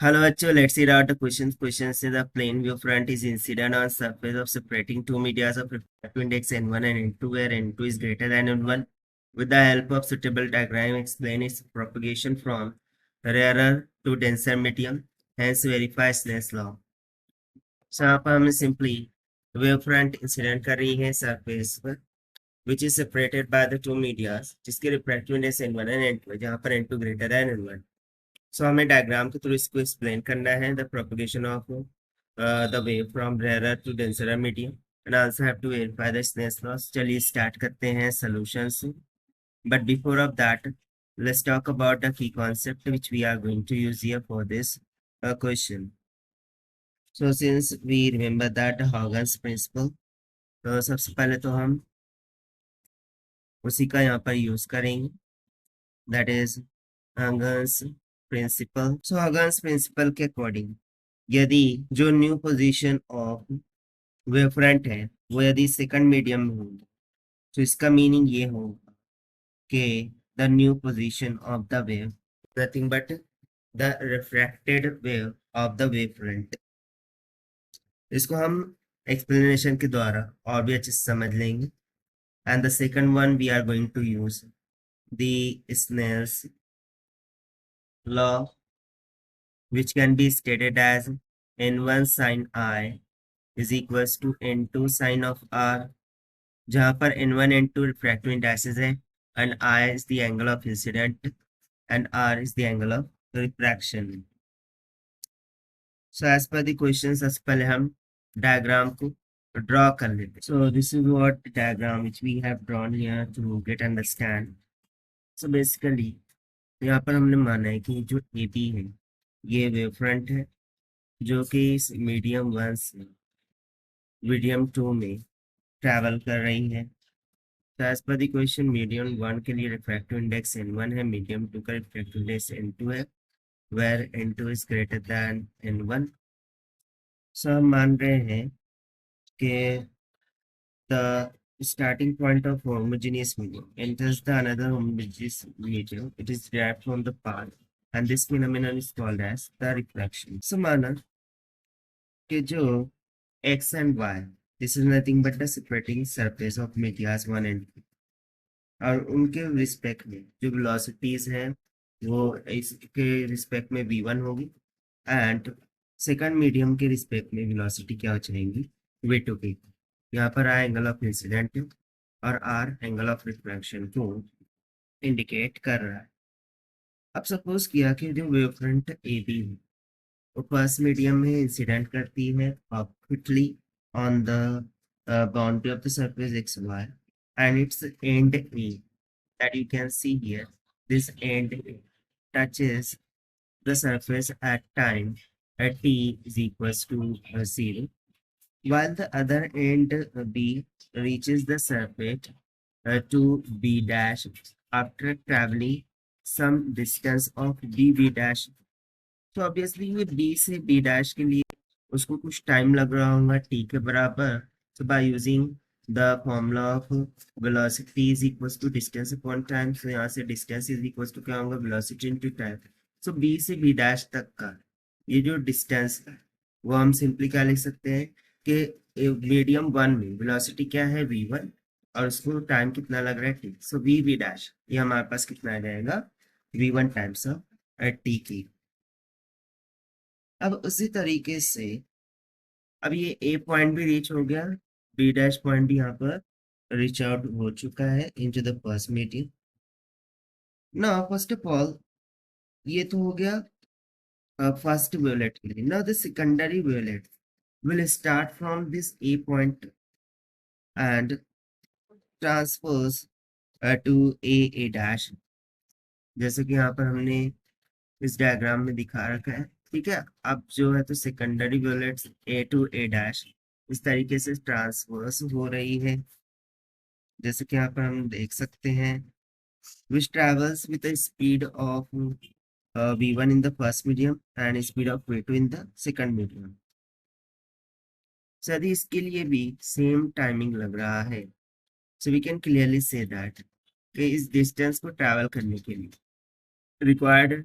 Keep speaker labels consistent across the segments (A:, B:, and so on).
A: Hello, bachcho. Let's read out the questions. Questions say the plane wavefront is incident on surface of separating two medias of refractive index n1 and n2, where n2 is greater than n1. With the help of suitable diagram, explain its propagation from rarer to denser medium. Hence, verify Snell's law. So यहाँ पर हमें simply wavefront incident कर रही है surface पर, which is separated by the two medias, जिसके refractive index n1 and n2 है, जहाँ पर n2 greater than n1. सो हमें डायग्राम के थ्रू इसको एक्सप्लेन करना है the propagation of the wave from rare to denser medium and also have to verify the Snell's laws. चलिए स्टार्ट करते हैं solutions. But before of that, let's talk about the key concept which we are going to use here for this question. So since we remember that Huygens principle, तो सबसे पहले तो हम उसी का यहाँ पर यूज करेंगे, that is Huygens principle. So Huygens principle के अकॉर्डिंग यदि जो न्यू पोजीशन ऑफ वेवफ्रंट है वो यदि सेकंड मीडियम में होगी, तो इसका मीनिंग ये होगा कि the new position of the wave nothing but the refracted wave of the wavefront. इसको हम एक्सप्लेनेशन के द्वारा और भी अच्छे से समझ लेंगे। And the second one we are going to use the Snell's law, which can be stated as n1 sin I is equals to n2 sin of R, जहाँ पर n1 n2 refractive indices है and I is the angle of incident and R is the angle of refraction. So as per the question, सबसे पहले हम diagram को draw कर लेते हैं. So this is what the diagram which we have drawn here to get understand. So basically यहाँ पर हमने माना है कि जो AB है ये वेव फ्रंट है जो कि इस मीडियम 1 से मीडियम 2 में ट्रैवल कर रही है। तो as per the question medium 1 के लिए रिफ्रैक्टिव इंडेक्स n1 है, मीडियम 2 का रिफ्रैक्टिव इंडेक्स n2 है, where n2 is greater than n1। So हम मान रहे हैं कि the starting point of homogeneous medium enters the another homogeneous medium, it is derived from the path and this phenomenon is called as the refraction. So माना कि जो x and y, this is nothing but the separating surface of medias 1 and 2, और उनके respect में जो velocities हैं वो इसके रिस्पेक्ट में v1 होगी एंड सेकंड मीडियम के रिस्पेक्ट में वेलोसिटी क्या हो जाएंगी v2 की। यहाँ पर r एंगल ऑफ इंसिडेंट और r एंगल ऑफ रिफ्रैक्शन को इंडिकेट कर रहा है। अब सपोज किया कि जो वेवफ्रंट AB है वो फर्स्ट मीडियम में इंसिडेंट करती है optically on the boundary of the surface xy and its end A that you can see here, this end touches the surface at time at t is equals to 0, while the other end B reaches the surface to B dash after traveling some distance of B dash। तो obviously ये B से B dash के लिए उसको कुछ time लग रहा होगा t के बराबर। So by using the formula of velocity is equals to distance upon time, so यहाँ से distance is equals to क्या होगा velocity into time। So B से B डैश तक का ये जो distance है वो हम सिंपली क्या लिख सकते हैं कि मीडियम 1 में velocity क्या है v1 और उसको टाइम कितना लग रहा है t। So v डैश ये हमारे पास कितना आ जाएगा v1 टाइम्स ऑफ t की। अब उसी तरीके से अब ये ए पॉइंट भी रीच हो गया, बी डैश पॉइंट भी यहाँ पर रीच आउट हो चुका है इनटू द फर्स्ट मीटिंग। ना फर्स्ट ऑफ ऑल ये तो हो गया फर्स्ट वेवलेट के लिए। Now the secondary wavelet will start from this A point and transfers to A dash, जैसे कि यहाँ पर हमने इस डायग्राम में दिखा रखा है। ठीक है, अब जो है तो secondary wavelets A to A dash इस तरीके से ट्रांसवर्स हो रही है, जैसे कि यहाँ पर हम देख सकते हैं which travels with a speed of v1 in the first medium and speed of v2 in the second medium। यदि इसके लिए भी सेम टाइमिंग लग रहा है, so we can clearly say that कि इस डिस्टेंस को ट्रैवल करने के लिए required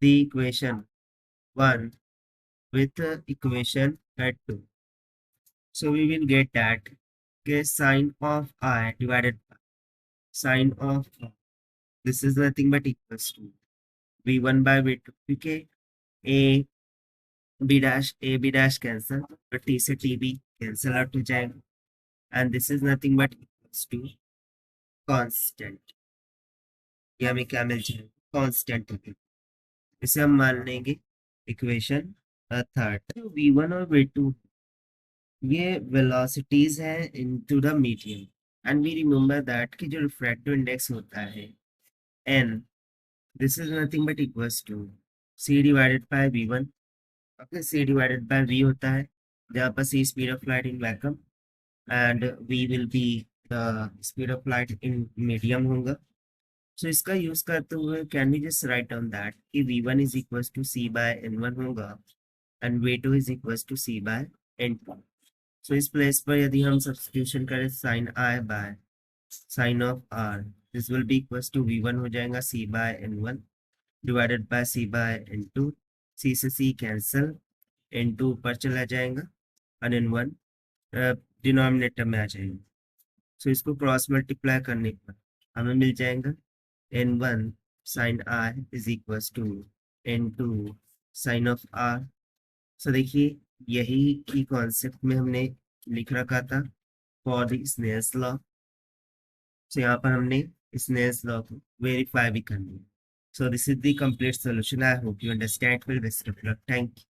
A: the equation 1 with equation at 2. So we will get that sine of I divided by sine of I. This is nothing but equals to v1 by v2. Okay, a b dash cancel, तो t से tb cancel out हो जाएगा, and this is nothing but equals to constant. ये हमें क्या मिल जाएगा, constant होगी. इसे हम मान लेंगे इक्वेशन थर्ड. v1 और v2 ये वेलोसिटीज है into the medium, and we remember that कि जो रिफ्रैक्टिव इंडेक्स होता है n, this is nothing but equals to c divided by v1. Okay, c divided by v होता है, जहाँ पर c speed of light in vacuum and v will be the speed of light in medium होगा. So इसका use करते हुए can we just write down that कि v1 is equals to c by n1 होगा and v2 is equals to c by n2. So इस place पर यदि हम सब्स्टिट्यूशन करें sine i by sine of r, this will be equals to v1 हो जाएगा c by n1 divided by c by n2. c से c cancel, n2 ऊपर चला जाएगा और n1 डिनोमिनेटर में आ जाएगा. सो इसको क्रॉस मल्टीप्लाई करने पर हमें मिल जाएगा n1 sine r is equals to n2 sine of r. So देखिए यही की कॉन्सेप्ट में हमने लिख रखा था for the Snell's law. So यहाँ पर हमने स्नेल्स लॉ को वेरीफाई भी कर लिया. So this is the complete solution. I hope you understand. Will best of luck. Thank you.